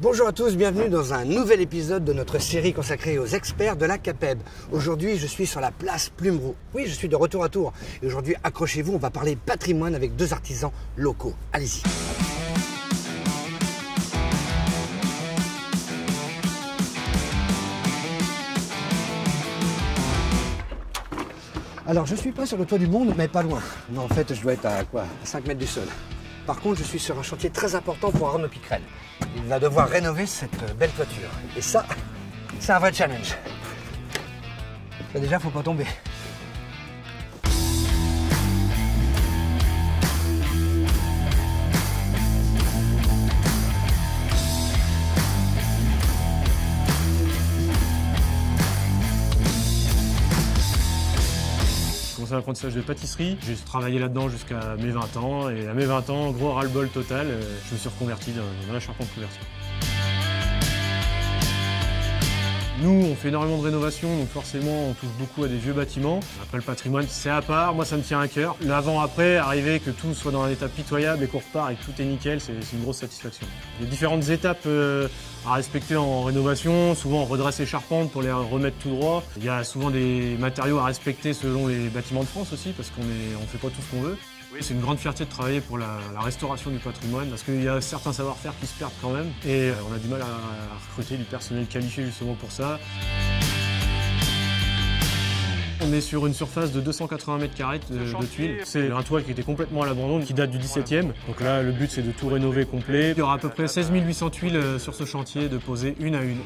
Bonjour à tous, bienvenue dans un nouvel épisode de notre série consacrée aux experts de la CAPEB. Aujourd'hui, je suis sur la place Plumeroux. Oui, je suis de retour à Tours. Et aujourd'hui, accrochez-vous, on va parler patrimoine avec deux artisans locaux. Allez-y. Alors, je suis pas sur le toit du monde, mais pas loin. Non, en fait, je dois être à 5 mètres du sol. Par contre, je suis sur un chantier très important pour Arnaud Piquerel. Il va devoir rénover cette belle toiture. Et ça, c'est un vrai challenge. Mais déjà, faut pas tomber. J'ai commencé un apprentissage de pâtisserie, j'ai travaillé là-dedans jusqu'à mes 20 ans et à mes 20 ans, gros ras-le-bol total, je me suis reconverti dans la charpente couverture. Nous, on fait énormément de rénovation, donc forcément, on touche beaucoup à des vieux bâtiments. Après, le patrimoine, c'est à part, moi, ça me tient à cœur. L'avant-après, arriver que tout soit dans un état pitoyable et qu'on repart et que tout est nickel, c'est une grosse satisfaction. Il y a différentes étapes à respecter en rénovation. Souvent, on redresse les charpentes pour les remettre tout droit. Il y a souvent des matériaux à respecter selon les bâtiments de France aussi, parce qu'on ne fait pas tout ce qu'on veut. Oui, c'est une grande fierté de travailler pour la restauration du patrimoine parce qu'il y a certains savoir-faire qui se perdent quand même et on a du mal à recruter du personnel qualifié justement pour ça. On est sur une surface de 280 mètres carrés de tuiles. C'est un toit qui était complètement à l'abandon, qui date du 17e. Donc là, le but c'est de tout rénover complet. Il y aura à peu près 16 800 tuiles sur ce chantier, de poser une à une.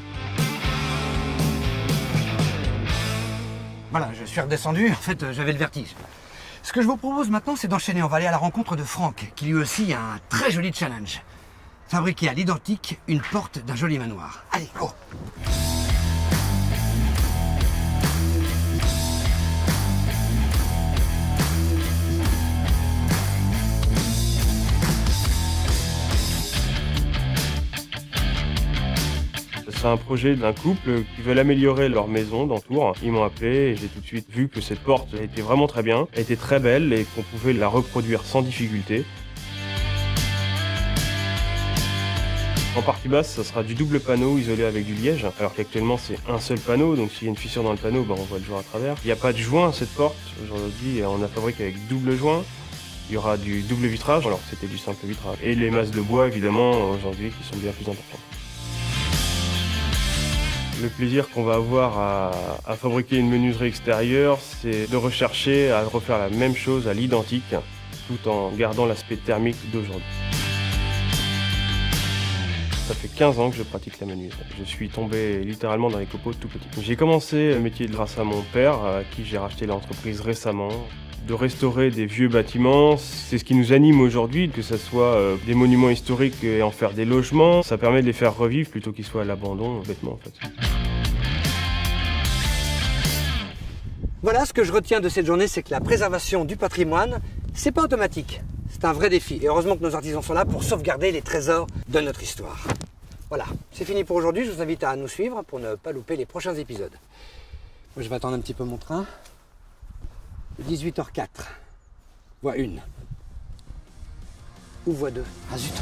Voilà, je suis redescendu. En fait, j'avais le vertige. Ce que je vous propose maintenant, c'est d'enchaîner. On va aller à la rencontre de Franck, qui lui aussi a un très joli challenge. Fabriquer à l'identique une porte d'un joli manoir. Allez, go! C'est un projet d'un couple qui veulent améliorer leur maison dans Tours. Ils m'ont appelé et j'ai tout de suite vu que cette porte était vraiment très bien, elle était très belle et qu'on pouvait la reproduire sans difficulté. En partie basse, ça sera du double panneau isolé avec du liège, alors qu'actuellement c'est un seul panneau, donc s'il y a une fissure dans le panneau, on voit le jour à travers. Il n'y a pas de joint à cette porte, aujourd'hui on la fabrique avec double joint. Il y aura du double vitrage, alors c'était du simple vitrage. Et les masses de bois évidemment aujourd'hui qui sont bien plus importantes. Le plaisir qu'on va avoir à fabriquer une menuiserie extérieure, c'est de rechercher à refaire la même chose à l'identique, tout en gardant l'aspect thermique d'aujourd'hui. Ça fait 15 ans que je pratique la menuiserie. Je suis tombé littéralement dans les copeaux tout petit. J'ai commencé le métier grâce à mon père, à qui j'ai racheté l'entreprise récemment. De restaurer des vieux bâtiments, c'est ce qui nous anime aujourd'hui, que ce soit des monuments historiques et en faire des logements. Ça permet de les faire revivre plutôt qu'ils soient à l'abandon, bêtement en fait. Voilà, ce que je retiens de cette journée, c'est que la préservation du patrimoine, c'est pas automatique. C'est un vrai défi. Et heureusement que nos artisans sont là pour sauvegarder les trésors de notre histoire. Voilà, c'est fini pour aujourd'hui. Je vous invite à nous suivre pour ne pas louper les prochains épisodes. Moi, je vais attendre un petit peu mon train. 18h04. Voie 1. Ou voie 2. Ah zut.